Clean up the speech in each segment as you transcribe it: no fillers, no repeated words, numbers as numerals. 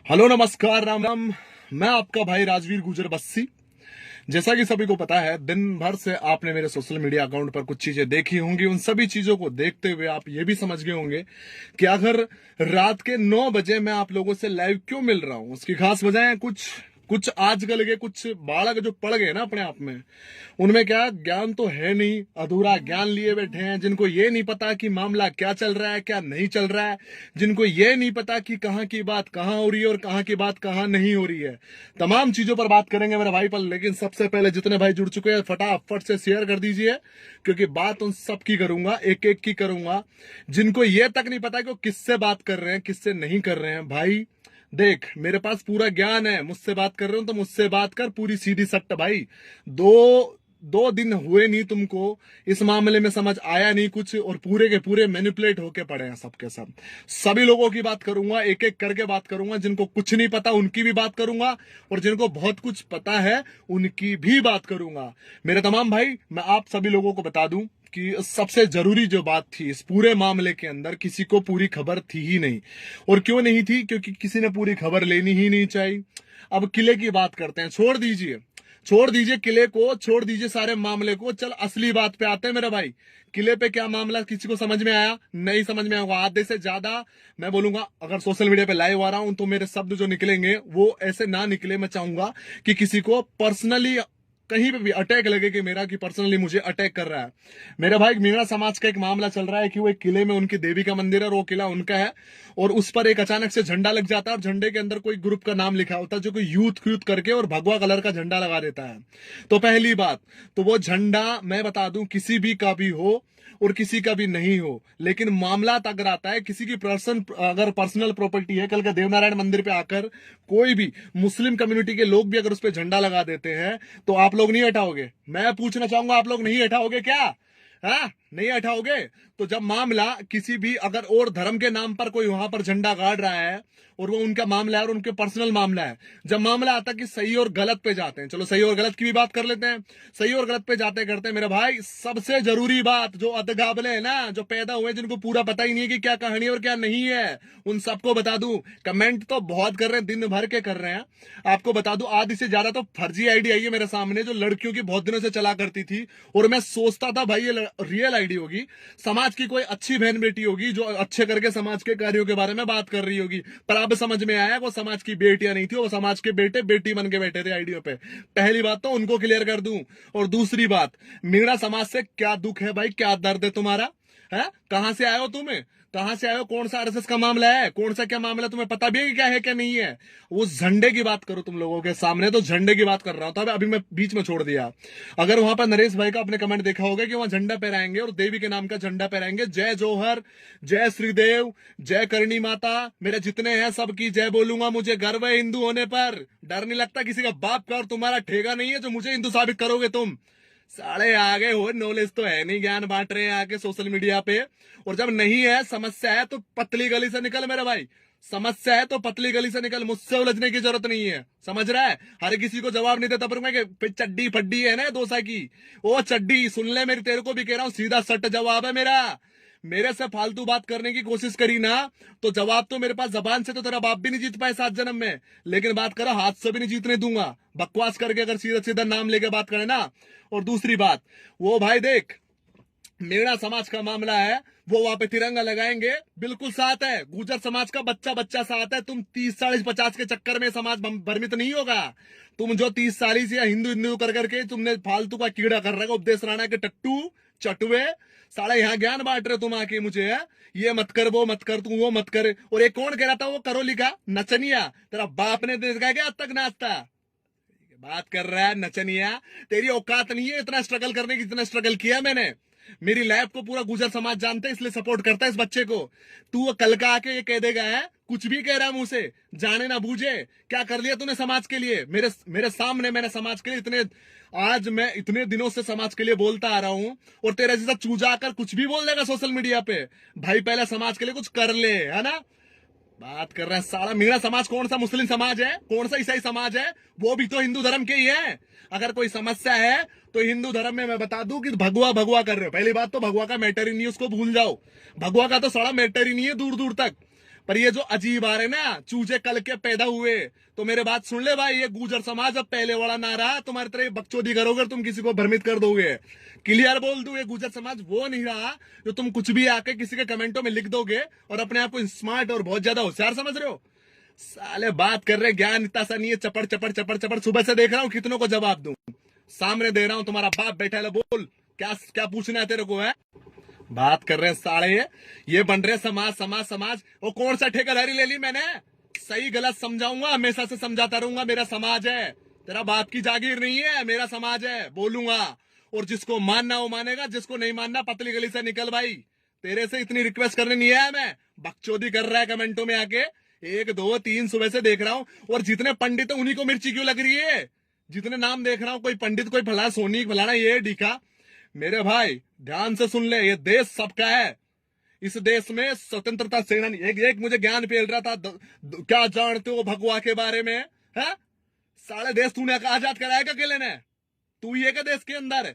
Hello नमस्कार राम राम। मैं आपका भाई राजवीर गुजर बस्सी। जैसा कि सभी को पता है, दिन भर से आपने मेरे सोशल मीडिया अकाउंट पर कुछ चीजें देखी होंगी। उन सभी चीजों को देखते हुए आप ये भी समझ गए होंगे कि आखिर रात के 9 बजे मैं आप लोगों से लाइव क्यों मिल रहा हूं। उसकी खास वजह है कुछ कुछ आजकल के कुछ बालक जो पड़ गए ना अपने आप में, उनमें क्या ज्ञान तो है नहीं, अधूरा ज्ञान लिए बैठे हैं, जिनको ये नहीं पता कि मामला क्या चल रहा है क्या नहीं चल रहा है, जिनको ये नहीं पता कि कहाँ की बात कहाँ हो रही है और कहाँ की बात कहाँ नहीं हो रही है। तमाम चीजों पर बात करेंगे मेरे भाई पर, लेकिन सबसे पहले जितने भाई जुड़ चुके हैं फटाफट से शेयर कर दीजिए, क्योंकि बात उन सब की करूंगा, एक एक की करूंगा, जिनको ये तक नहीं पता कि वो किससे बात कर रहे हैं किससे नहीं कर रहे हैं। भाई देख, मेरे पास पूरा ज्ञान है, मुझसे बात कर रहे हो तो मुझसे बात कर पूरी सीधी सट्ट। भाई दो दो दिन हुए नहीं तुमको इस मामले में समझ आया नहीं कुछ, और पूरे के पूरे मैनिपुलेट होके पड़े हैं सबके सब। सभी लोगों की बात करूंगा, एक एक करके बात करूंगा। जिनको कुछ नहीं पता उनकी भी बात करूंगा, और जिनको बहुत कुछ पता है उनकी भी बात करूंगा। मेरे तमाम भाई, मैं आप सभी लोगों को बता दूं कि सबसे जरूरी जो बात थी इस पूरे मामले के अंदर, किसी को पूरी खबर थी ही नहीं। और क्यों नहीं थी? क्योंकि किसी ने पूरी खबर लेनी ही नहीं चाहिए। अब किले की बात करते हैं, छोड़ दीजिए किले को, छोड़ दीजिए सारे मामले को, चल असली बात पे आते हैं मेरे भाई। किले पे क्या मामला किसी को समझ में आया? नहीं समझ में आएगा। आधे से ज्यादा मैं बोलूंगा, अगर सोशल मीडिया पे लाइव आ रहा हूं तो मेरे शब्द जो निकलेंगे वो ऐसे ना निकले। मैं चाहूंगा कि किसी को पर्सनली कहीं पे भी अटैक लगे कि मेरा कि पर्सनली मुझे अटैक कर रहा है। मेरे भाई, मीणा समाज का एक मामला चल रहा है कि वो एक किले में उनकी देवी का मंदिर है और वो किला उनका है, और उस पर एक अचानक से झंडा लग जाता है और झंडे के अंदर कोई ग्रुप का नाम लिखा होता है जो कोई यूथ यूथ करके और भगवा कलर का झंडा लगा देता है। तो पहली बात तो वो झंडा मैं बता दूं किसी भी का भी हो और किसी का भी नहीं हो, लेकिन मामला अगर आता है किसी की अगर पर्सनल प्रॉपर्टी है, कल का देवनारायण मंदिर पे आकर कोई भी मुस्लिम कम्युनिटी के लोग भी अगर उस पर झंडा लगा देते हैं तो आप लोग नहीं हटाओगे? मैं पूछना चाहूंगा, आप लोग नहीं हटाओगे क्या? हाँ, नहीं हटाओगे? तो जब मामला किसी भी अगर और धर्म के नाम पर कोई वहां पर झंडा गाड़ रहा है और वो उनका मामला है और उनके पर्सनल मामला है, जब मामला आता है कि सही और गलत पे जाते हैं, चलो सही और गलत की भी बात कर लेते हैं। सही और गलत पे जाते करते मेरे भाई, सबसे जरूरी बात, जो अधगाबले है ना, जो पैदा हुए जिनको पूरा पता ही नहीं है कि क्या कहानी और क्या नहीं है, उन सबको बता दूं। कमेंट तो बहुत कर रहे हैं, दिन भर के कर रहे हैं। आपको बता दूं, आधी से ज्यादा तो फर्जी आईडी आई है मेरे सामने जो लड़कियों की बहुत दिनों से चला करती थी, और मैं सोचता था भाई ये रियल आईडी होगी, समाज की कोई अच्छी बहन बेटी होगी जो अच्छे करके समाज के कार्यों के बारे में बात कर रही होगी। पर अब समझ में आया वो समाज की बेटियां नहीं थी, वो समाज के बेटे बेटी बन के बैठे थे आईडियो पे। पहली बात तो उनको क्लियर कर दूं। और दूसरी बात, मीणा समाज से क्या दुख है भाई, क्या दर्द है तुम्हारा? है कहां से आए हो तुम्हें? कहां से आए हो? कौन सा आरएसएस का मामला है? कौन सा क्या मामला तुम्हें पता भी है कि क्या है क्या नहीं है? वो झंडे की बात करो तुम लोगों के सामने, तो झंडे की बात कर रहा हूं। तो अभी मैं बीच में छोड़ दिया। अगर वहां पर नरेश भाई का आपने कमेंट देखा होगा कि वहां झंडा फहराएंगे और देवी के नाम का झंडा फहराएंगे, जय जोहर, जय श्रीदेव, जय करणी माता, मेरे जितने हैं सबकी जय बोलूंगा। मुझे गर्व है हिंदू होने पर, डर नहीं लगता किसी का बाप का, और तुम्हारा ठेगा नहीं है जो मुझे हिंदू साबित करोगे तुम। साले आगे हो, नॉलेज तो है नहीं, ज्ञान बांट रहे हैं आके सोशल मीडिया पे। और जब नहीं है, समस्या है तो पतली गली से निकल मेरे भाई, समस्या है तो पतली गली से निकल, मुझसे उलझने की जरूरत नहीं है, समझ रहा है? हर किसी को जवाब नहीं देता, पर मैं कि चड्डी फड्डी है ना दोसा की, वो चड्डी सुन ले मेरी, तेरे को भी कह रहा हूं, सीधा सट जवाब है मेरा। मेरे से फालतू बात करने की कोशिश करी ना तो जवाब तो मेरे पास, जबान से तो तेरा बाप भी नहीं जीत पाए 7 जन्म में, लेकिन बात करो हाथ से भी नहीं जीतने दूंगा बकवास करके, अगर सीधा सीधा नाम लेके बात करें ना। और दूसरी बात, वो भाई देख, मेरा समाज का मामला है, वो वहां पे तिरंगा लगाएंगे, बिल्कुल साथ है। गुर्जर समाज का बच्चा बच्चा साथ है। तुम 30 40 50 के चक्कर में समाज भ्रमित नहीं होगा। तुम जो 30 40 या हिंदू हिंदू कर करके तुमने फालतू का कीड़ा कर रखा, उपदेश राणा के टट्टू चटुए, साला यहाँ ज्ञान बांट रहे तुम आके मुझे है? ये मत कर, वो मत कर, तू वो मत कर। और एक कौन कह रहा था वो करो लिखा? नचनिया, तेरा बाप ने देखा क्या आज तक नाचता? बात कर रहा है नचनिया, तेरी औकात नहीं है इतना स्ट्रगल करने की, इतना स्ट्रगल किया मैंने। मेरी लाइफ को पूरा गुजर समाज जानता है, इसलिए सपोर्ट करता है इस बच्चे को। तू कल का आके ये कह देगा है, कुछ भी कह रहा है मुंह से, जाने ना बूझे। क्या कर लिया तूने समाज के लिए? मेरे सामने मैंने समाज के लिए इतने, आज मैं इतने दिनों से समाज के लिए बोलता आ रहा हूं, और तेरे जैसा चूजा आकर कुछ भी बोल देगा सोशल मीडिया पे। भाई पहले समाज के लिए कुछ कर ले, है ना? बात कर रहे हैं साला, मीणा समाज कौन सा मुस्लिम समाज है, कौन सा ईसाई समाज है? वो भी तो हिंदू धर्म के ही है। अगर कोई समस्या है तो हिंदू धर्म में मैं बता दूं कि भगवा भगवा कर रहे हो। पहली बात तो भगवा का मैटर ही नहीं है, उसको भूल जाओ। भगवा का तो सड़ा मैटर ही नहीं है दूर दूर तक। पर ये जो अजीब आ रहे ना चूजे कल के पैदा हुए, तो मेरे बात सुन ले भाई, ये गुजर समाज अब पहले वाला ना रहा। तुम्हारे तरह बकचोदी करोगे तुम किसी को भ्रमित कर दोगे। क्लियर बोल दूं, ये गुजर समाज वो नहीं रहा जो तुम कुछ भी आके किसी के कमेंटों में लिख दोगे और अपने आप को स्मार्ट और बहुत ज्यादा होशियार समझ रहे हो। साले बात कर रहे ज्ञान इतना सा नहीं है, चपड़ चपड़ चपड़ चपड़। सुबह से देख रहा हूं कितनों को जवाब दूं, सामने दे रहा हूं, तुम्हारा बाप बैठा है, बोल क्या क्या पूछना है तेरे को है। बात कर रहे हैं साले ये बन रहे समाज समाज समाज। वो कौन सा ठेकेदारी ले ली मैंने, सही गलत समझाऊंगा, हमेशा से समझाता रहूंगा। मेरा समाज है, तेरा बाप की जागीर नहीं है, मेरा समाज है, बोलूंगा। और जिसको मानना वो मानेगा, जिसको नहीं मानना पतली गली से निकल भाई। तेरे से इतनी रिक्वेस्ट करने नहीं आया मैं, बकचोदी कर रहा है कमेंटों में आके। 1 2 3 सुबह से देख रहा हूं, और जितने पंडित है उन्हीं को मिर्ची क्यों लग रही है। जितने नाम देख रहा हूं, कोई पंडित, कोई फला सोनी, फलाना ये डीका। मेरे भाई ध्यान से सुन ले, ये देश सबका है। इस देश में स्वतंत्रता सेनानी एक मुझे ज्ञान फैल रहा था, क्या जानते हो भगवा के बारे में है। सारे देश तूने आजाद कराएगा अकेले ने, तू ही है देश के अंदर।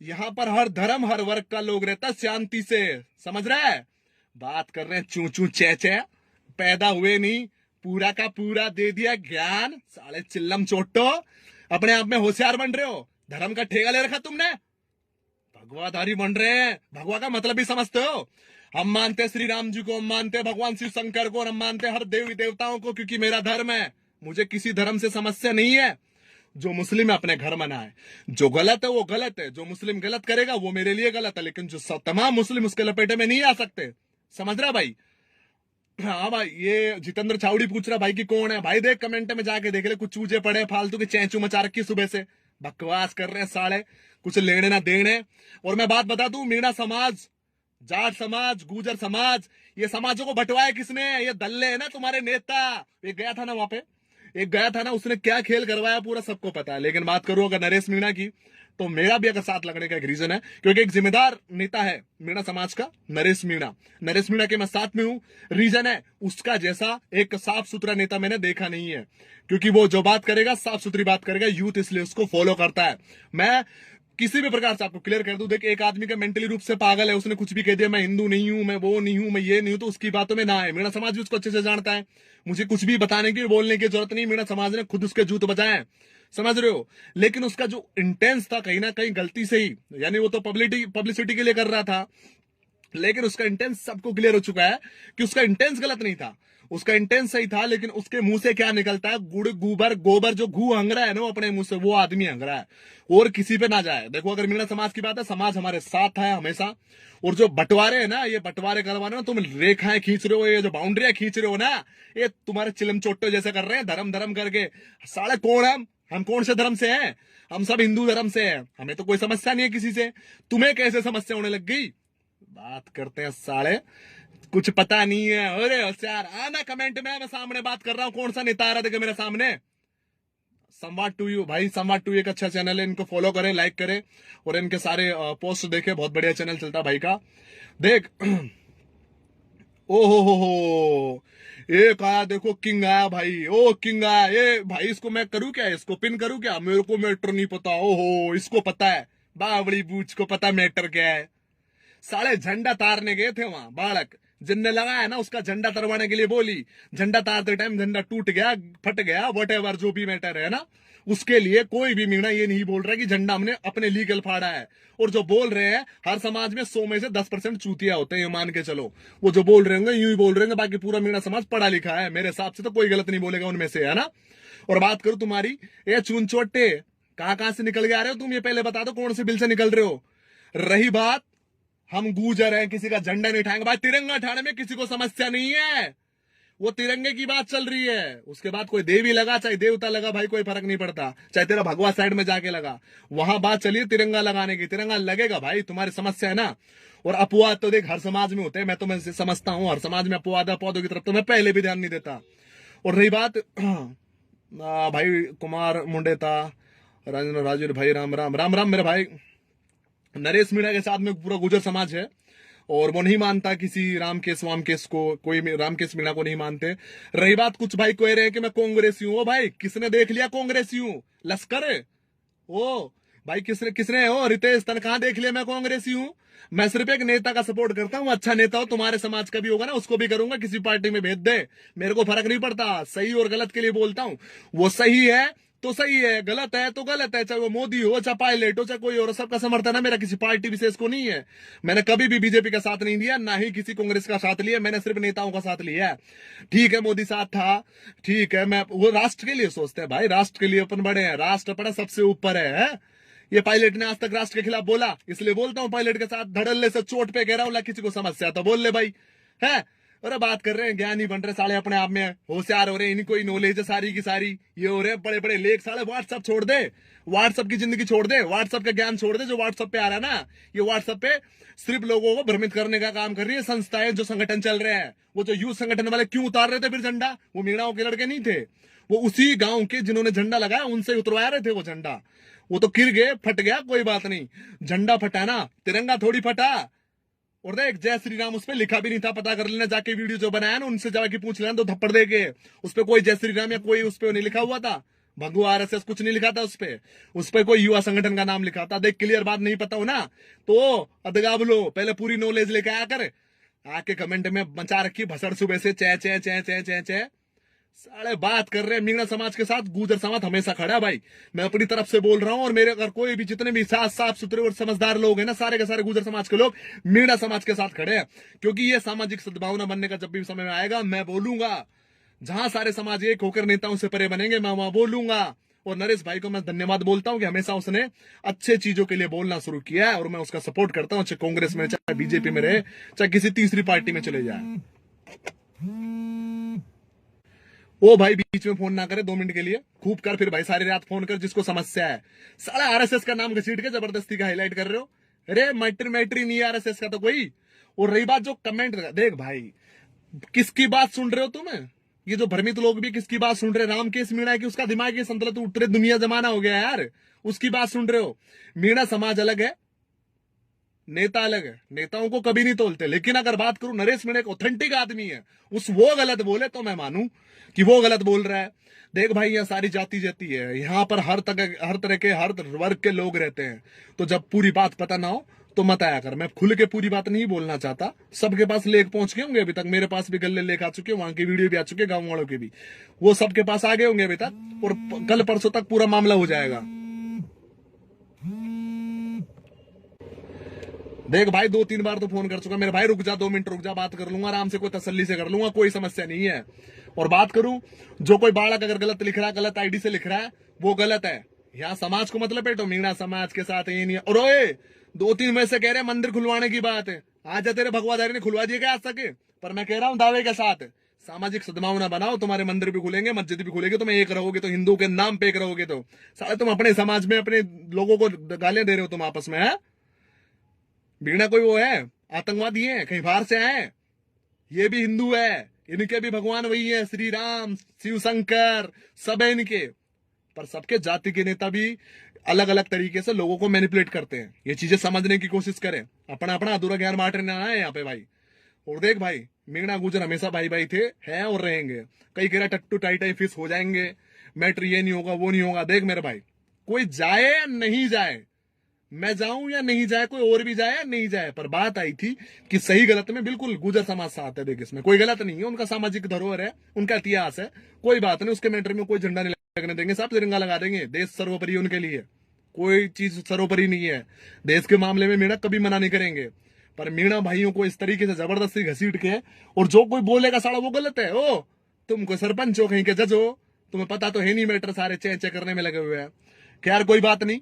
यहां पर हर धर्म हर वर्ग का लोग रहता शांति से, समझ रहा है। बात कर रहे हैं चू चू चे चे, पैदा हुए नहीं, पूरा का पूरा दे दिया ज्ञान। साले चिल्लम चोटो, अपने आप में होशियार बन रहे हो, धर्म का ठेका ले रखा तुमने, भगवाधारी बन रहे हैं। भगवा का मतलब भी समझते हो। हम मानते श्री राम जी को, हम मानते भगवान शिव शंकर को, और हम मानते हर देवी देवताओं को, क्योंकि मेरा धर्म है। मुझे किसी धर्म से समस्या नहीं है। जो मुस्लिम है अपने घर मनाए, जो गलत है वो गलत है, जो मुस्लिम गलत करेगा वो मेरे लिए गलत है, लेकिन जो तमाम मुस्लिम उसके लपेटे में नहीं आ सकते, समझ रहा भाई। हाँ भाई, ये जितेंद्र चावड़ी पूछ रहा भाई कि कौन है। भाई देख कमेंट में जाके देख ले, कुछ चूजे पड़े फालतू के चैंचू मचा रखी सुबह से, बकवास कर रहे हैं साले, कुछ लेने ना देने। और मैं बात बता दूं, मीणा समाज, जाट समाज, गुजर समाज, ये समाजों को बंटवाया किसने। ये दल्ले है ना तुम्हारे नेता। एक गया था ना वहां पे, एक गया था ना, उसने क्या खेल करवाया पूरा सबको पता है। लेकिन बात करूं अगर नरेश मीणा की, तो मेरा भी अगर साथ लगने का एक रीजन है, क्योंकि एक जिम्मेदार नेता है मीणा समाज का, नरेश मीणा। नरेश मीणा के मैं साथ में हूं, रीजन है उसका जैसा एक साफ सुथरा नेता मैंने देखा नहीं है। क्योंकि वो जो बात करेगा साफ सुथरी बात करेगा, यूथ इसलिए उसको फॉलो करता है। मैं किसी भी प्रकार से आपको क्लियर कर दूं, देख एक आदमी का मेंटली रूप से पागल है, उसने कुछ भी कह दिया, मैं हिंदू नहीं हूं, मैं वो नहीं हूं, मैं ये नहीं हूं, तो उसकी बातों में ना है। मीणा समाज भी उसको अच्छे से जानता है, मुझे कुछ भी बताने की बोलने की जरूरत नहीं। मीणा समाज ने खुद उसके जूत बजाए, समझ रहे हो। लेकिन उसका जो इंटेंस था कहीं ना कहीं गलती से ही, यानी वो तो पब्लिसिटी के लिए कर रहा था, लेकिन उसका इंटेंस सबको क्लियर हो चुका है कि उसका इंटेंस गलत नहीं था, उसका इंटेंस सही था। लेकिन उसके मुंह से क्या निकलता है, गुड़ गोबर गोबर जो घू हंग रहा है ना वो अपने मुंह से, वो आदमी हंग रहा है, और किसी पे ना जाए। देखो अगर मीणा समाज की बात है, समाज हमारे साथ है हमेशा। और जो बंटवारे है ना, ये बंटवारे करवाने ना, तुम रेखाएं खींच रहे हो, ये जो बाउंड्रियां खींच रहे हो ना, ये तुम्हारे चिलम चोट्टे जैसे कर रहे हैं, धर्म धर्म करके। साले कौन है हम कौन से धर्म से हैं, हम सब हिंदू धर्म से हैं, हमें तो कोई समस्या नहीं है किसी से। तुम्हें कैसे समस्या होने लग गई। बात करते हैं साले, कुछ पता नहीं है। अरे होशियार आना कमेंट में, मैं सामने बात कर रहा हूं, कौन सा नेता आ रहा देखो मेरे सामने। संवाद टू यू भाई, संवाद टू एक अच्छा चैनल है, इनको फॉलो करें, लाइक करें, और इनके सारे पोस्ट देखें, बहुत बढ़िया चैनल चलता है भाई का। देख ओ हो, एक आया देखो, किंग आया भाई, ओ किंग आया। ये भाई इसको मैं करूं क्या, इसको पिन करूं क्या, मेरे को मैटर नहीं पता। ओहो, इसको पता है, बावड़ी बूझ को पता मैटर क्या है। साले झंडा तारने गए थे वहां, बालक जिनने लगाया ना उसका झंडा तरवाने के लिए बोली, झंडा तारते टाइम झंडा टूट गया, फट गया, वट जो भी मैटर है ना, उसके लिए कोई भी मीणा ये नहीं बोल रहा कि झंडा हमने अपने लीगल फाड़ा है। और जो बोल रहे हैं, हर समाज में 100 में से 10% चूतिया होते हैं, ये मान के चलो। वो जो बोल रहे होंगे यूं ही बोल रहे होंगे, बाकी पूरा मीणा समाज पढ़ा लिखा है, मेरे हिसाब से तो कोई गलत नहीं बोलेगा उनमें से, है ना। और बात करूं तुम्हारी, ये चून चोटे कहां से निकल के आ रहे हो तुम, ये पहले बता दो कौन से बिल से निकल रहे हो। रही बात हम गुजर हैं, किसी का झंडा नहीं उठाएंगे, भाई तिरंगा उठाने में किसी को समस्या नहीं है, वो तिरंगे की बात चल रही है। उसके बाद कोई देवी लगा चाहे देवता लगा, भाई कोई फर्क नहीं पड़ता, चाहे तेरा भगवा साइड में जाके लगा, वहां बात चलिए तिरंगा लगाने की, तिरंगा लगेगा भाई, तुम्हारी समस्या है ना। और अपवाद तो देख हर समाज में होते हैं, मैं तो मैं समझता हूं हर समाज में अपवाद, अपवादों की तरफ तो मैं पहले भी ध्यान नहीं देता। और रही बात भाई कुमार मुंडे था, राजेंद्र राजवीर भाई, राम राम राम राम मेरे भाई। नरेश मीणा के साथ में पूरा गुजर समाज है, और वो नहीं मानता किसी रामकेश वामकेश को, कोई रामकेश मीणा को नहीं मानते। रही बात कुछ भाई कह रहे हैं कि मैं कांग्रेसी हूं, ओ भाई किसने देख लिया कांग्रेसी हूं, लश्कर है वो भाई किसने किसने हो रितेश तनखा देख लिया मैं कांग्रेसी हूं? मैं सिर्फ एक नेता का सपोर्ट करता हूं, अच्छा नेता हो तुम्हारे समाज का भी होगा ना उसको भी करूंगा, किसी पार्टी में भेज दे, मेरे को फर्क नहीं पड़ता। सही और गलत के लिए बोलता हूं, वो सही है तो सही है, गलत है तो गलत है, चाहे वो मोदी हो चाहे पायलट हो चाहे कोई और, सबका समर्थन है मेरा, किसी पार्टी विशेष को नहीं है। मैंने कभी भी बीजेपी का साथ नहीं दिया, ना ही किसी कांग्रेस का साथ लिया, मैंने सिर्फ नेताओं का साथ लिया है। ठीक है मोदी साथ था, ठीक है, मैं वो राष्ट्र के लिए सोचते हैं भाई, राष्ट्र के लिए अपन बड़े हैं, राष्ट्र अपना सबसे ऊपर है? ये पायलट ने आज तक राष्ट्र के खिलाफ बोला, इसलिए बोलता हूं पायलट के साथ धड़ल्ले से चोट पे कह रहा हूं, किसी को समस्या तो बोल ले भाई है। अरे बात कर रहे हैं ज्ञानी बन रहे साले, अपने आप में होशियार हो रहे हैं, इनको ही नॉलेज है सारी की सारी, ये हो रहे हैं बड़े बड़े लेख साले। व्हाट्सअप छोड़ दे, व्हाट्सअप की जिंदगी छोड़ दे, व्हाट्सअप का ज्ञान छोड़ दे जो व्हाट्सअप पे आ रहा है ना, ये व्हाट्सअप पे सिर्फ लोगों को भ्रमित करने का काम कर रही है संस्थाएं, जो संगठन चल रहे हैं। वो जो यूथ संगठन वाले क्यों उतार रहे थे फिर झंडा? वो मीणाओं के लड़के नहीं थे, वो उसी गांव के जिन्होंने झंडा लगाया उनसे उतरवा रहे थे वो झंडा। वो तो गिर गए, फट गया, कोई बात नहीं, झंडा फटा ना, तिरंगा थोड़ी फटा। और देख जय श्री राम उस पर लिखा भी नहीं था, पता कर लेना जाके, वीडियो जो बनाया ना उनसे जाके पूछ लेना, तो थप्पड़ दे के उस पर कोई जय श्री राम या कोई उस पर नहीं लिखा हुआ था, भगवा आरएसएस कुछ नहीं लिखा था उस पे कोई युवा संगठन का नाम लिखा था। देख क्लियर बात नहीं पता हो ना तो अदगा बोलो, पहले पूरी नॉलेज लेके आया कर, आके कमेंट में मचा रखी भसड़ सुबह से चे चे चे चे चे चे साले बात कर रहे हैं। मीणा समाज के साथ गुर्जर समाज हमेशा खड़ा है भाई, मैं अपनी तरफ से बोल रहा हूं, और मेरे अगर कोई भी जितने भी साफ सुथरे और समझदार लोग हैं ना, सारे के सारे गुर्जर समाज के लोग मीणा समाज के साथ खड़े हैं, क्योंकि ये सामाजिक सद्भावना बनने का जब भी समय में आएगा मैं बोलूंगा, जहां सारे समाज एक होकर नेताओं से परे बनेंगे मैं वहां बोलूंगा। और नरेश भाई को मैं धन्यवाद बोलता हूं कि हमेशा उसने अच्छे चीजों के लिए बोलना शुरू किया है, और मैं उसका सपोर्ट करता हूं, चाहे कांग्रेस में चाहे बीजेपी में रहे चाहे किसी तीसरी पार्टी में चले जाए। ओ भाई बीच में फोन ना करे 2 मिनट के लिए, खूब कर फिर भाई सारी रात फोन कर जिसको समस्या है। साला आरएसएस का नाम घसीट के जबरदस्ती का हाईलाइट कर रहे हो, अरे मैट्री नहीं आरएसएस का तो कोई। और रही बात जो कमेंट, देख भाई किसकी बात सुन रहे हो तुम? ये जो भ्रमित लोग भी किसकी बात सुन रहे? रामकेश मीणा की उसका दिमाग की संतुलित उठ रहे, दुनिया जमाना हो गया यार, उसकी बात सुन रहे हो। मीणा समाज अलग है, नेता अलग है, नेताओं को कभी नहीं तोलते। लेकिन अगर बात करूं नरेश मीणा एक ऑथेंटिक आदमी है, वो गलत बोले तो मैं मानूं कि वो गलत बोल रहा है। देख भाई यहाँ सारी जाति है, यहाँ पर हर तरह के हर वर्ग के लोग रहते हैं, तो जब पूरी बात पता ना हो तो मत आया कर। मैं खुल के पूरी बात नहीं बोलना चाहता, सबके पास लेख पहुंच गए होंगे अभी तक, मेरे पास भी गल्ले लेख आ चुके हैं, वहां की वीडियो भी आ चुके हैं, गाँव वालों के भी, वो सबके पास आ गए होंगे अभी तक, और कल परसों तक पूरा मामला हो जाएगा। देख भाई 2-3 बार तो फोन कर चुका मेरे भाई, रुक जा 2 मिनट रुक जा, बात कर लूंगा आराम से, कोई तसल्ली से कर लूंगा, कोई समस्या नहीं है। और बात करूं, जो कोई बालक अगर गलत लिख रहा है, गलत आईडी से लिख रहा है, वो गलत है। यहाँ समाज को मतलब है तो मीणा समाज के साथ ये नहीं है। और ओए 2-3 में से कह रहे हैं मंदिर खुलवाने की बात है, आज तेरे भगवाधारी ने खुलवा दिए क्या आज तक? पर मैं कह रहा हूँ दावे के साथ, सामाजिक सद्भावना बनाओ, तुम्हारे मंदिर भी खुलेंगे, मस्जिद भी खुलेगी, तुम एक रहोगे तो, हिंदू के नाम पे एक रहोगे तो। साले तुम अपने समाज में अपने लोगों को गालियां दे रहे हो तुम आपस में, है? मीणा कोई वो है आतंकवादी है कहीं बाहर से आए? ये भी हिंदू है, इनके भी भगवान वही है, श्री राम शिव शंकर सब है इनके। पर सबके जाति के नेता भी अलग अलग तरीके से लोगों को मैनिपुलेट करते हैं, ये चीजें समझने की कोशिश करें, अपना अपना अधूरा ज्ञान बांटने ना आए यहाँ पे भाई। और देख भाई मीणा गुर्जर हमेशा भाई भाई थे, हैं और रहेंगे। कई कह रहा टट्टू टाई टाई फिश हो जाएंगे, मैटर ये नहीं होगा वो नहीं होगा। देख मेरे भाई, कोई जाए या नहीं जाए, मैं जाऊं या नहीं जाए, कोई और भी जाए या नहीं जाए, पर बात आई थी कि सही गलत में बिल्कुल गुर्जर समाज साथ है। देख इसमें कोई गलत नहीं है, उनका सामाजिक धरोहर है, उनका इतिहास है, कोई बात नहीं, उसके मैटर में कोई झंडा नहीं लगने देंगे, सब तिरंगा लगा देंगे, देश सर्वोपरि उनके लिए, कोई चीज सर्वोपरि नहीं है। देश के मामले में मीणा कभी मना नहीं करेंगे, पर मीणा भाइयों को इस तरीके से जबरदस्ती घसीट के, और जो कोई बोलेगा साला वो गलत है। ओ तुम कोई सरपंच हो, कहीं के जज हो, तुम्हें पता तो है नहीं, मैटर सारे चे करने में लगे हुए हैं। खैर कोई बात नहीं,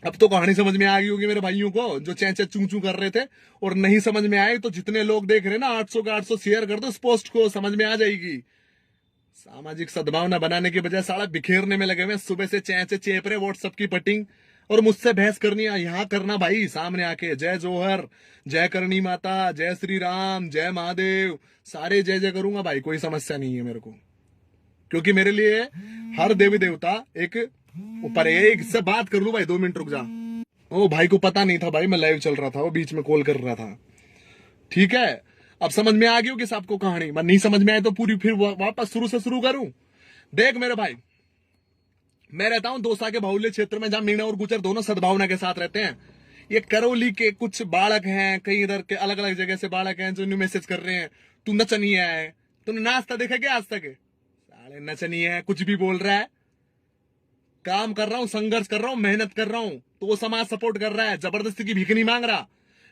अब तो कहानी समझ में आ गई होगी मेरे भाइयों को, जो चे चू कर रहे थे। और नहीं समझ में आए तो जितने लोग देख रहे हैं ना, 800 का 800 शेयर कर दो इस पोस्ट को, समझ में आ जाएगी। सामाजिक सद्भावना बनाने के बजाय साला बिखेरने में लगे हुए, सुबह से चेप रहे, व्हाट्सएप की पटिंग, और मुझसे बहस करनी है यहाँ करना भाई, सामने आके जय जोहर, जय करणी माता, जय श्री राम, जय महादेव, सारे जय जय करूंगा भाई, कोई समस्या नहीं है मेरे को, क्योंकि मेरे लिए हर देवी देवता एक ऊपर है। एक से बात कर लू भाई, 2 मिनट रुक जा। ओ भाई को पता नहीं था भाई मैं लाइव चल रहा था, वो बीच में कॉल कर रहा था, ठीक है। अब समझ में आ गई होगी सबको कहानी, मैं नहीं समझ में आए तो पूरी फिर वापस शुरू से शुरू करूं। देख मेरे भाई, मैं रहता हूं दौसा के बाहुल्य क्षेत्र में, जहां मीणा और गुजर दोनों सद्भावना के साथ रहते हैं। ये करौली के कुछ बालक हैं, कई इधर के अलग अलग जगह से बालक हैं जो मैसेज कर रहे हैं तू नचनिया है, तूने नाचता देखा क्या आज तक? साले नचनिया है, कुछ भी बोल रहा है। काम कर रहा हूं, संघर्ष कर रहा हूं, मेहनत कर रहा हूं, तो वो समाज सपोर्ट कर रहा है, जबरदस्ती की भीख नहीं मांग रहा।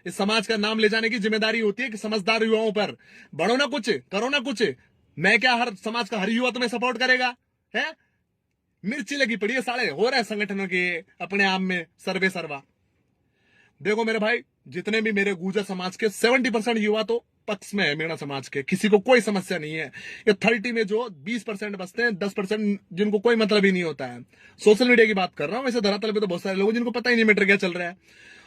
इस समाज का नाम ले जाने की जिम्मेदारी होती है कि समझदार युवाओं पर। बढ़ो ना कुछ, करो ना कुछ। मैं क्या हर समाज का हर युवा तुम्हें सपोर्ट करेगा? है मिर्ची लगी पड़ी है, साले हो रहा है संगठनों के अपने आप में सर्वे सर्वा। देखो मेरे भाई, जितने भी मेरे गुर्जर समाज के 70% युवा तो पक्ष में है मीणा समाज के, किसी को कोई समस्या नहीं है। ये 30 में जो 20% बचते हैं, 10% जिनको कोई मतलब ही नहीं होता है। सोशल मीडिया की बात कर रहा हूं, वैसे धरातल पे तो बहुत सारे लोग जिनको पता ही नहीं मैटर क्या चल रहा है।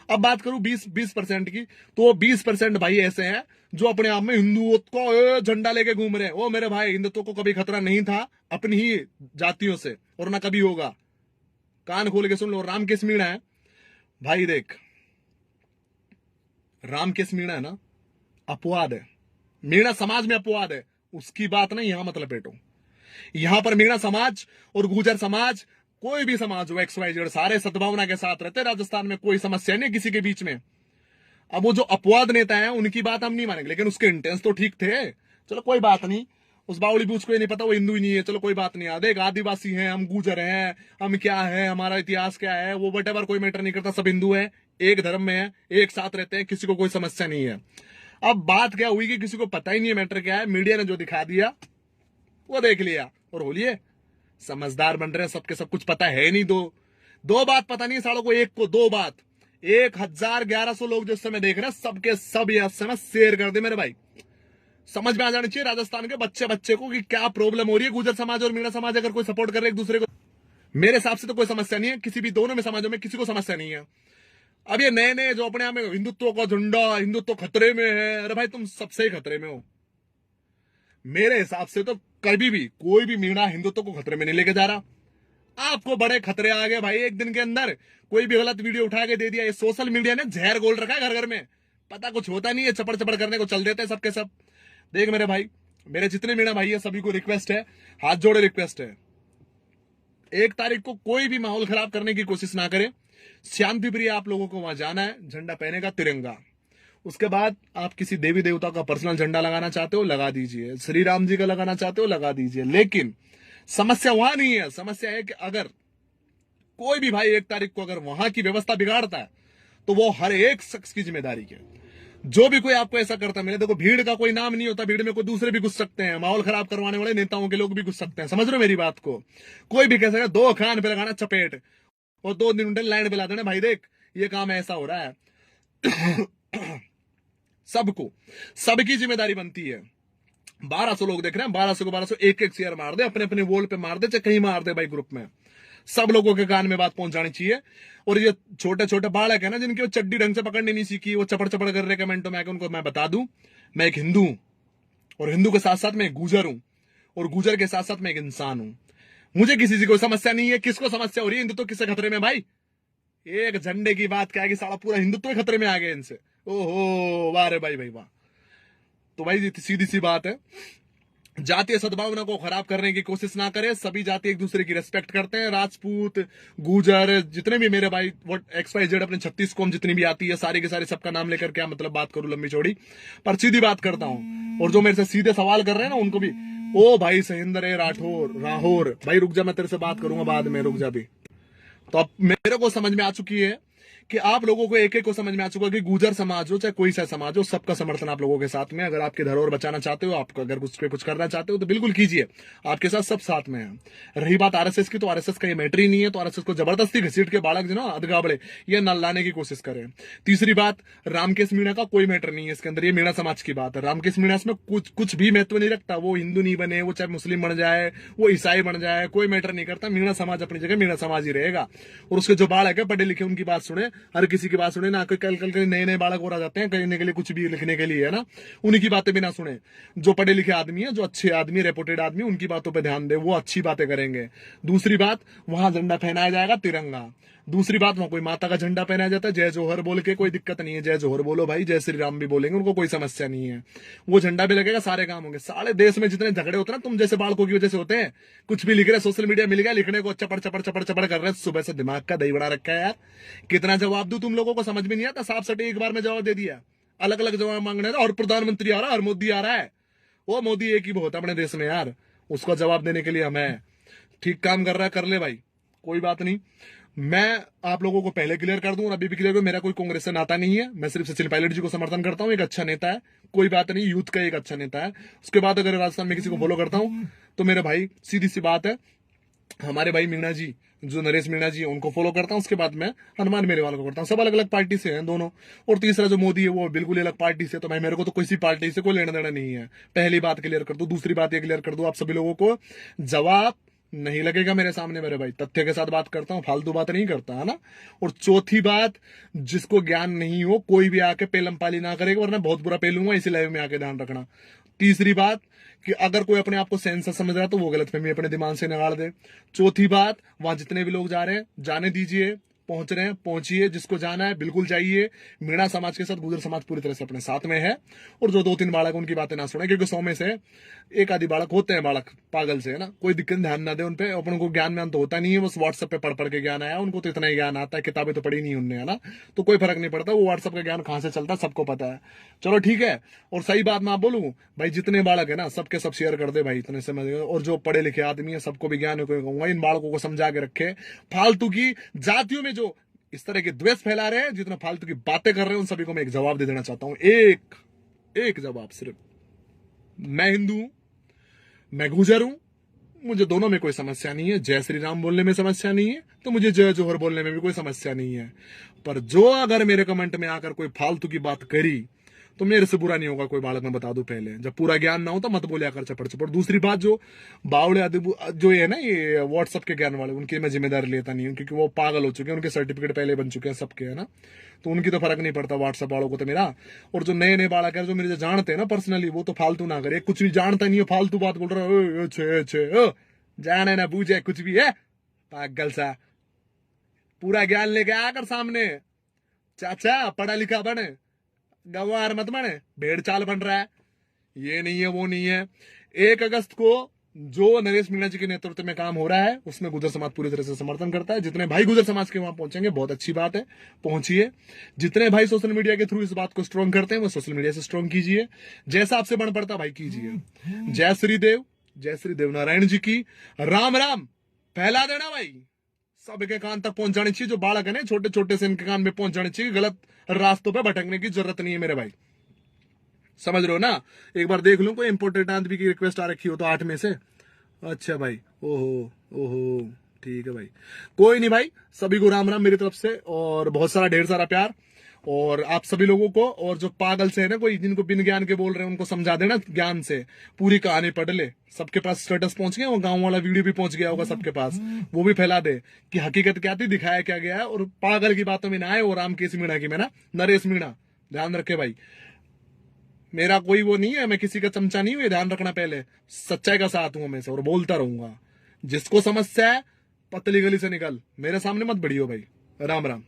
अब बात करूं 20% की, तो 20% भाई ऐसे हैं जो अपने आप में हिंदुत्व को झंडा लेके घूम रहे हैं। ओ मेरे भाई, हिंदुत्व को कभी खतरा नहीं था अपनी ही जातियों से, और ना कभी होगा। कान खोल के सुन लो। रामकेश मीणा है भाई, देख रामकेश मीणा है ना, अपवाद है। मीणा समाज में अपवाद है, उसकी बात नहीं यहां मत लपेटो। यहां पर मीणा समाज और गुर्जर समाज, कोई भी समाज हो, XYZ, सारे सद्भावना के साथ रहते हैं। राजस्थान में कोई समस्या नहीं किसी के बीच में। अब वो जो अपवाद नेता है उनकी बात हम नहीं मानेंगे, लेकिन उसके इंटेंस तो ठीक थे। चलो कोई बात नहीं, उस बावली बूझ को नहीं पता वो हिंदू ही नहीं है, चलो कोई बात नहीं। देख आदिवासी हैं, हम गुर्जर हैं, हम क्या है, हमारा इतिहास क्या है, वो वटेवर कोई मैटर नहीं करता। सब हिंदू है, एक धर्म में है, एक साथ रहते हैं, किसी को कोई समस्या नहीं है। अब बात क्या हुई कि किसी को पता ही नहीं है मैटर क्या है, मीडिया ने जो दिखा दिया वो देख लिया और बोलिए समझदार बन रहे हैं, सबके सब कुछ पता है नहीं। दो बात पता नहीं सालों को, एक को दो बात। 1100 लोग जो समय देख रहे हैं, सबके सब ये समय शेयर कर दे मेरे भाई। समझ में आ जानी चाहिए राजस्थान के बच्चे को कि क्या प्रॉब्लम हो रही है। गुर्जर समाज और मीणा समाज अगर कोई सपोर्ट कर रहे एक दूसरे को, मेरे हिसाब से तो कोई समस्या नहीं है किसी भी दोनों में समाजों में, किसी को समस्या नहीं है। अब ये नए नए जो अपने आप में हिंदुत्व का झंडा, हिंदुत्व खतरे में है, अरे भाई तुम सबसे ही खतरे में हो। मेरे हिसाब से तो कभी भी कोई भी मीणा हिंदुत्व को खतरे में नहीं लेके जा रहा। आपको बड़े खतरे आ गए भाई, एक दिन के अंदर कोई भी गलत वीडियो उठा के दे दिया। ये सोशल मीडिया ने जहर घोल रखा है घर घर में, पता कुछ होता नहीं है, चपड़ चपड़ करने को चल देते हैं सबके सब। देख मेरे भाई, मेरे जितने मीणा भाई है सभी को रिक्वेस्ट है, हाथ जोड़े रिक्वेस्ट है, 1 तारीख को कोई भी माहौल खराब करने की कोशिश ना करे। शांति प्रिय आप लोगों को वहां जाना है, झंडा पहनेगा तिरंगा। उसके बाद आप किसी देवी देवता का पर्सनल झंडा लगाना चाहते हो लगा दीजिए, श्री राम जी का लगाना चाहते हो लगा दीजिए। लेकिन समस्या वहां नहीं है, समस्या है कि अगर कोई भी भाई 1 तारीख को अगर वहां की व्यवस्था बिगाड़ता है तो वो हर एक शख्स की जिम्मेदारी है। जो भी कोई आपको ऐसा करता मिले, देखो भीड़ का कोई नाम नहीं होता, भीड़ में कोई दूसरे भी घुस सकते हैं, माहौल खराब करवाने वाले नेताओं के लोग भी घुस सकते हैं। समझ रहे हो मेरी बात को? कोई भी कह सकता है 2 कान पे लगाना चपेट और 2 दिन लाइन पे ला देना, भाई देख ये काम ऐसा हो रहा है। सबको सबकी जिम्मेदारी बनती है। 1200 लोग देख रहे हैं, 1200 को 1200 एक एक शेयर मार दे, अपने अपने वॉल पे मार दे, चाहे कहीं मार दे भाई, ग्रुप में सब लोगों के कान में बात पहुंच जानी चाहिए। और ये छोटे छोटे बालक है ना, जिनकी वो चड्डी ढंग से पकड़नी नहीं सीखी, वो चपड़ चपड़ कर रहे कमेंटों में आके, उनको मैं बता दूं, मैं एक हिंदू हूं, और हिंदू के साथ साथ मैं एक गुर्जर हूं, और गुर्जर के साथ साथ मैं एक इंसान हूं। मुझे किसी से कोई समस्या नहीं है। किसको समस्या हो रही है? हिंदुत्व किससे खतरे में भाई? एक झंडे की बात क्या है कि साला पूरा हिंदुत्व खतरे में आ गया इनसे। ओहो वाह रे भाई भाई वाह। तो भाई सीधी सी बात है, जातीय सद्भावना को खराब करने की कोशिश ना करें। सभी जाति एक दूसरे की रेस्पेक्ट करते हैं। राजपूत, गुर्जर, जितने भी मेरे भाई XYZ अपने 36 कौम जितनी भी आती है, सारी के सारे सबका नाम लेकर क्या मतलब बात करूं लंबी चौड़ी, पर सीधी बात करता हूं। और जो मेरे से सीधे सवाल कर रहे हैं ना उनको भी, ओ भाई सहिंदर राठौर भाई रुक जा, मैं तेरे से बात करूंगा बाद में, रुक जा भी। तो अब मेरे को समझ में आ चुकी है कि आप लोगों को एक एक को समझ में आ चुका है कि गुर्जर समाज हो चाहे कोई सा समाज हो, सबका समर्थन आप लोगों के साथ में। अगर आपके धरोहर बचाना चाहते हो, आप अगर कुछ करना चाहते हो तो बिल्कुल कीजिए, आपके साथ सब साथ में है। रही बात RSS की, तो RSS का ये मैटर ही नहीं है, तो RSS को जबरदस्ती घसीट के बालक जो ना अधगाबड़े ये न लाने की कोशिश करें। तीसरी बात, रामकेश मीणा का कोई मैटर नहीं है इसके अंदर, ये मीणा समाज की बात है। रामकेश मीणा इसमें कुछ भी महत्व नहीं रखता। वो हिंदू नहीं बने, वो चाहे मुस्लिम बन जाए, वो ईसाई बन जाए, कोई मैटर नहीं करता। मीणा समाज अपनी जगह मीणा समाज ही रहेगा। और उसके जो बालक है पढ़े लिखे, उनकी बात सुने, हर किसी की बात सुने ना। कल के नए बालक और आ जाते हैं कहने के लिए, कुछ भी लिखने के लिए है ना, उन्हीं की बातें भी ना सुने। जो पढ़े लिखे आदमी है, जो अच्छे आदमी, रेपुटेड आदमी, उनकी बातों पे ध्यान दे, वो अच्छी बातें करेंगे। दूसरी बात, वहां झंडा फहराया जाएगा तिरंगा। दूसरी बात, वहां कोई माता का झंडा पहनाया जाता है, जय जोहर बोल के, कोई दिक्कत नहीं है, जय जोहर बोलो भाई, जय श्री राम भी बोलेंगे, उनको कोई समस्या नहीं है। वो झंडा भी लगेगा, सारे काम होंगे। सारे देश में जितने झगड़े होते हैं ना, तुम जैसे बालकों की वजह से होते हैं। कुछ भी लिख रहे, सोशल मीडिया मिल गया लिखने को, चपड़ चपड़ चपड़ चपड़ कर रहे हैं, सुबह से दिमाग का दही बड़ा रखा है यार। कितना जवाब दूं तुम लोगों को, समझ में नहीं आता। साफ सटे एक बार में जवाब दे दिया, अलग अलग जवाब मांगने और प्रधानमंत्री आ रहा है और मोदी आ रहा है। वो मोदी एक ही बहुत है अपने देश में यार, उसको जवाब देने के लिए हमें ठीक काम कर रहा है, कर ले भाई, कोई बात नहीं। मैं आप लोगों को पहले क्लियर कर दूं और अभी भी क्लियर करूं, मेरा कोई कांग्रेस से नाता नहीं है। मैं सिर्फ सचिन पायलट जी को समर्थन करता हूं, एक अच्छा नेता है, कोई बात नहीं, यूथ का एक अच्छा नेता है। उसके बाद अगर राजस्थान में किसी को फॉलो करता हूं तो मेरे भाई, सीधी सी बात है, हमारे भाई मीणा जी, जो नरेश मीणा जी, उनको फॉलो करता हूं। उसके बाद मैं हनुमान मेरेवाल को करता हूं। सब अलग अलग पार्टी से हैं दोनों। और तीसरा जो मोदी है वो बिल्कुल अलग पार्टी से। तो भाई मेरे को तो किसी पार्टी से कोई लेना देना नहीं है। पहली बात क्लियर कर दूं। दूसरी बात ये क्लियर कर दूं, आप सभी लोगों को जवाब नहीं लगेगा मेरे सामने मेरे भाई, तथ्य के साथ बात करता हूं, फालतू बात नहीं करता है ना। और चौथी बात, जिसको ज्ञान नहीं हो कोई भी आके पेलम पाली ना करेगा, वरना बहुत बुरा पेलूंगा, इसी लाइव में आके ध्यान रखना। तीसरी बात कि अगर कोई अपने आप को सेंसर समझ रहा है तो वो गलतफहमी अपने दिमाग से निकाल दे। चौथी बात, वहां जितने भी लोग जा रहे हैं जाने दीजिए, पहुंच रहे हैं पहुंचिए, जिसको जाना है बिल्कुल जाइए। मीणा समाज के साथ गुजर समाज पूरी तरह से अपने साथ में है। और जो 2-3 बालक उनकी बातें ना सुने, क्योंकि 100 में से एक आधी बालक होते हैं बालक पागल से, है ना, कोई दिक्कत ध्यान ना दे उनपे। अपन को ज्ञान में तो होता नहीं है, बस व्हाट्सएप पे पढ़ पढ़ के ज्ञान आया, उनको तो इतना ही ज्ञान आता है, किताबें तो पढ़ी नहीं उनने, है ना, तो कोई फर्क नहीं पड़ता वो व्हाट्सएप का ज्ञान कहां से चलता है सबको पता है। चलो ठीक है। और सही बात मैं आप बोलूं भाई, जितने बालक है ना सबके सब शेयर कर दे भाई, इतने समझ गए। और जो पढ़े लिखे आदमी है सबको भी ज्ञान कहूंगा, इन बालकों को समझा के रखे। फालतू की जातियों में जो इस तरह के द्वेष फैला रहे हैं, जितना फालतू की बातें कर रहे हैं, उन सभी को मैं एक जवाब दे देना चाहता हूं। एक जवाब सिर्फ, मैं हिंदू हूं, मैं गुजर हूं, मुझे दोनों में कोई समस्या नहीं है। जय श्री राम बोलने में समस्या नहीं है, तो मुझे जय जोहर बोलने में भी कोई समस्या नहीं है। पर जो अगर मेरे कमेंट में आकर कोई फालतू की बात करी तो मेरे से बुरा नहीं होगा कोई बालक, मैं बता दूं पहले। जब पूरा ज्ञान ना हो तो मत बोलिया कर चपड़ चपड़। दूसरी बात, जो बावड़े जो है ना ये व्हाट्सएप के ज्ञान वाले, उनकी मैं जिम्मेदारी लेता नहीं हूं, क्योंकि वो पागल हो चुके हैं, उनके सर्टिफिकेट पहले बन चुके हैं सबके, है ना, तो उनकी तो फर्क नहीं पड़ता व्हाट्सएप वालों को तो मेरा। और जो नए नए बालक है जो मेरे जानते हैं ना पर्सनली, वो तो फालतू ना करे, कुछ भी जानता नहीं है फालतू बात बोल रहा है, जाने ना बूझे कुछ भी है, पागल सा। पूरा ज्ञान लेके आकर सामने, चाचा पढ़ा लिखा बने, गंवार मत बने, भेड़ चाल बन रहा है, ये नहीं है वो नहीं है। 1 अगस्त को जो नरेश मीणा जी के नेतृत्व में काम हो रहा है उसमें गुजर समाज पूरी तरह से समर्थन करता है। जितने भाई गुजर समाज के वहां पहुंचेंगे बहुत अच्छी बात है, पहुंचिए। जितने भाई सोशल मीडिया के थ्रू इस बात को स्ट्रॉन्ग करते हैं वो सोशल मीडिया से स्ट्रॉन्ग कीजिए, जैसा आपसे बन पड़ता भाई कीजिए। जय श्री देव नारायण जी की राम राम फैला देना भाई, सबके कान तक पहुंच जानी चाहिए। जो बालक है ना छोटे छोटे से, इनके कान में पहुंच जानी चाहिए। गलत रास्तों पे भटकने की जरूरत नहीं है मेरे भाई, समझ रहे हो ना। एक बार देख लो कोई इंपोर्टेंट आदमी की रिक्वेस्ट आ रखी हो तो 8 में से। अच्छा भाई, ओहो ठीक है भाई, कोई नहीं भाई, सभी को राम राम मेरी तरफ से, और बहुत सारा ढेर सारा प्यार। और आप सभी लोगों को, और जो पागल से है ना कोई जिनको बिन ज्ञान के बोल रहे हैं, उनको समझा देना ज्ञान से, पूरी कहानी पढ़ ले। सबके पास स्टेटस पहुंच गया, वो गांव वाला वीडियो भी पहुंच गया होगा सबके पास, वो भी फैला दे कि हकीकत क्या थी, दिखाया क्या गया है। और पागल की बातों में ना आए, और रामकेश मीणा की में ना, नरेश मीणा, ध्यान रखे भाई। मेरा कोई वो नहीं है, मैं किसी का चमचा नहीं हूं, ये ध्यान रखना पहले। सच्चाई का साथ हूं हमेशा और बोलता रहूंगा। जिसको समस्या है पतली गली से निकल, मेरे सामने मत बढ़ियो भाई। राम राम।